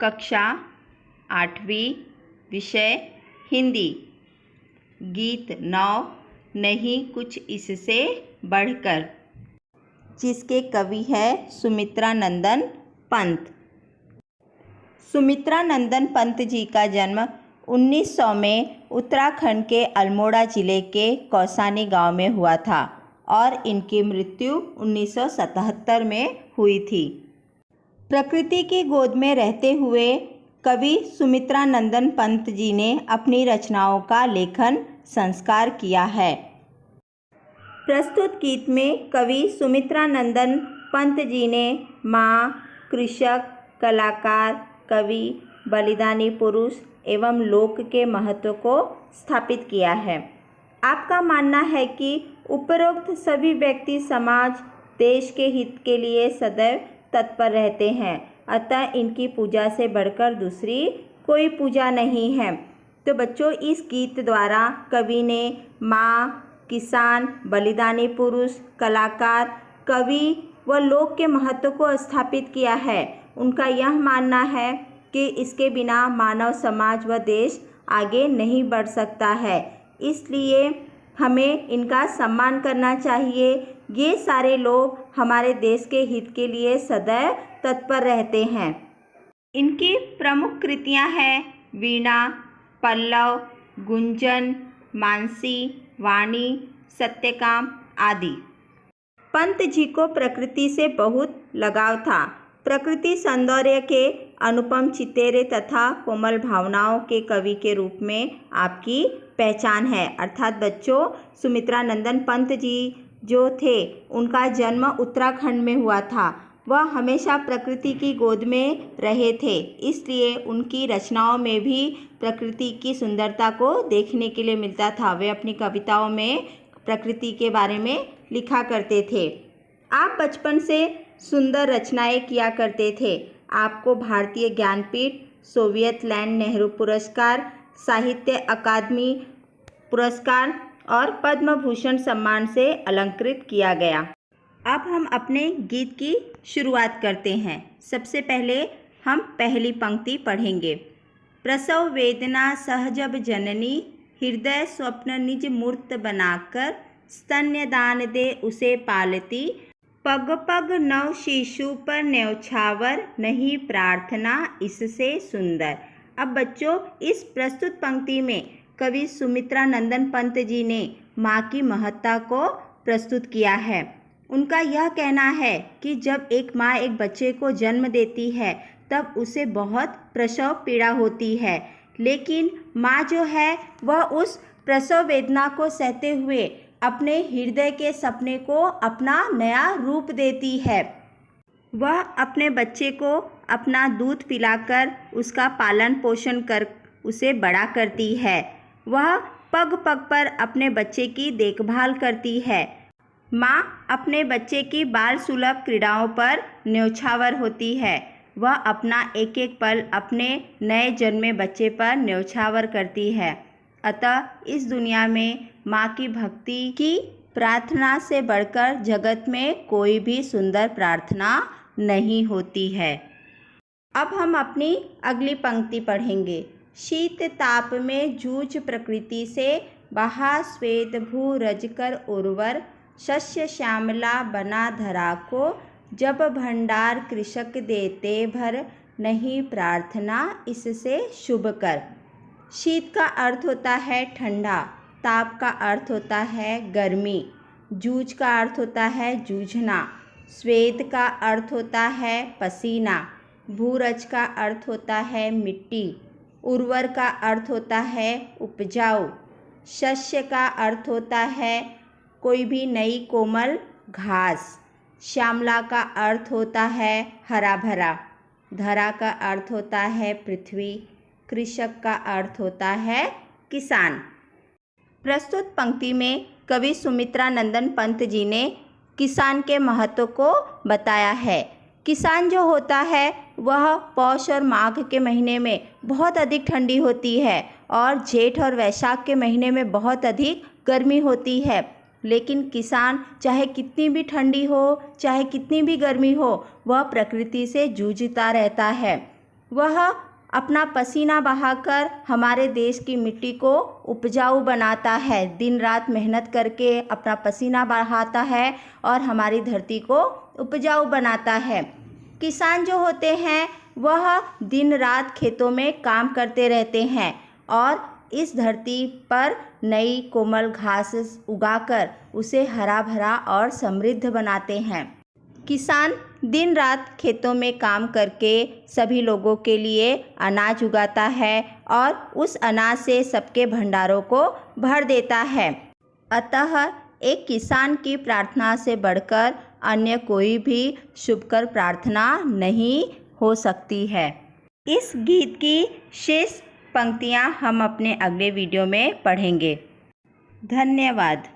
कक्षा 8वीं, विषय हिंदी। गीत 9 नहीं कुछ इससे बढ़कर, जिसके कवि है सुमित्रा नंदन पंत। सुमित्रा नंदन पंत जी का जन्म 1900 में उत्तराखंड के अल्मोड़ा जिले के कौसानी गांव में हुआ था और इनकी मृत्यु 1977 में हुई थी। प्रकृति की गोद में रहते हुए कवि सुमित्रा नंदन पंत जी ने अपनी रचनाओं का लेखन संस्कार किया है। प्रस्तुत गीत में कवि सुमित्रा नंदन पंत जी ने माँ, कृषक, कलाकार, कवि, बलिदानी पुरुष एवं लोक के महत्व को स्थापित किया है। आपका मानना है कि उपरोक्त सभी व्यक्ति समाज, देश के हित के लिए सदैव तत्पर रहते हैं, अतः इनकी पूजा से बढ़कर दूसरी कोई पूजा नहीं है। तो बच्चों, इस गीत द्वारा कवि ने माँ, किसान, बलिदानी पुरुष, कलाकार, कवि व लोक के महत्व को स्थापित किया है। उनका यह मानना है कि इसके बिना मानव समाज व देश आगे नहीं बढ़ सकता है, इसलिए हमें इनका सम्मान करना चाहिए। ये सारे लोग हमारे देश के हित के लिए सदैव तत्पर रहते हैं। इनकी प्रमुख कृतियां हैं वीणा, पल्लव, गुंजन, मानसी, वाणी, सत्यकाम आदि। पंत जी को प्रकृति से बहुत लगाव था। प्रकृति सौंदर्य के अनुपम चितेरे तथा कोमल भावनाओं के कवि के रूप में आपकी पहचान है। अर्थात बच्चों, सुमित्रा नंदन पंत जी जो थे, उनका जन्म उत्तराखंड में हुआ था। वह हमेशा प्रकृति की गोद में रहे थे, इसलिए उनकी रचनाओं में भी प्रकृति की सुंदरता को देखने के लिए मिलता था। वे अपनी कविताओं में प्रकृति के बारे में लिखा करते थे। आप बचपन से सुंदर रचनाएं किया करते थे। आपको भारतीय ज्ञानपीठ, सोवियत लैंड नेहरू पुरस्कार, साहित्य अकादमी पुरस्कार और पद्म भूषण सम्मान से अलंकृत किया गया। अब हम अपने गीत की शुरुआत करते हैं। सबसे पहले हम पहली पंक्ति पढ़ेंगे। प्रसव वेदना सहजब जननी, हृदय स्वप्न निज मूर्त बनाकर, स्तन्यदान दे उसे पालती, पग पग नव शिशु पर न्यौछावर, नहीं प्रार्थना इससे सुंदर। अब बच्चों, इस प्रस्तुत पंक्ति में कवि सुमित्रा नंदन पंत जी ने माँ की महत्ता को प्रस्तुत किया है। उनका यह कहना है कि जब एक माँ एक बच्चे को जन्म देती है तब उसे बहुत प्रसव पीड़ा होती है, लेकिन माँ जो है वह उस प्रसव वेदना को सहते हुए अपने हृदय के सपने को अपना नया रूप देती है। वह अपने बच्चे को अपना दूध पिलाकर उसका पालन पोषण कर उसे बड़ा करती है। वह पग पग पर अपने बच्चे की देखभाल करती है। माँ अपने बच्चे की बाल सुलभ क्रीड़ाओं पर न्यौछावर होती है। वह अपना एक एक पल अपने नए जन्मे बच्चे पर न्यौछावर करती है। अतः इस दुनिया में माँ की भक्ति की प्रार्थना से बढ़कर जगत में कोई भी सुंदर प्रार्थना नहीं होती है। अब हम अपनी अगली पंक्ति पढ़ेंगे। शीत ताप में जूझ प्रकृति से, बहा श्वेत भू रजकर उर्वर, शस्य श्यामला बना धरा को, जब भंडार कृषक देते भर, नहीं प्रार्थना इससे शुभ कर। शीत का अर्थ होता है ठंडा, ताप का अर्थ होता है गर्मी, जूझ का अर्थ होता है जूझना, श्वेत का अर्थ होता है पसीना, भूरज का अर्थ होता है मिट्टी, उर्वर का अर्थ होता है उपजाऊ, शस्य का अर्थ होता है कोई भी नई कोमल घास, श्यामला का अर्थ होता है हरा भरा, धरा का अर्थ होता है पृथ्वी, कृषक का अर्थ होता है किसान। प्रस्तुत पंक्ति में कवि सुमित्रा नंदन पंत जी ने किसान के महत्व को बताया है। किसान जो होता है वह पौष और माघ के महीने में बहुत अधिक ठंडी होती है और जेठ और वैशाख के महीने में बहुत अधिक गर्मी होती है। लेकिन किसान चाहे कितनी भी ठंडी हो, चाहे कितनी भी गर्मी हो, वह प्रकृति से जूझता रहता है। वह अपना पसीना बहाकर हमारे देश की मिट्टी को उपजाऊ बनाता है। दिन रात मेहनत करके अपना पसीना बहाता है और हमारी धरती को उपजाऊ बनाता है। किसान जो होते हैं वह दिन रात खेतों में काम करते रहते हैं और इस धरती पर नई कोमल घास उगाकर उसे हरा भरा और समृद्ध बनाते हैं। किसान दिन रात खेतों में काम करके सभी लोगों के लिए अनाज उगाता है और उस अनाज से सबके भंडारों को भर देता है। अतः एक किसान की प्रार्थना से बढ़कर अन्य कोई भी शुभकर प्रार्थना नहीं हो सकती है। इस गीत की शेष पंक्तियाँ हम अपने अगले वीडियो में पढ़ेंगे। धन्यवाद।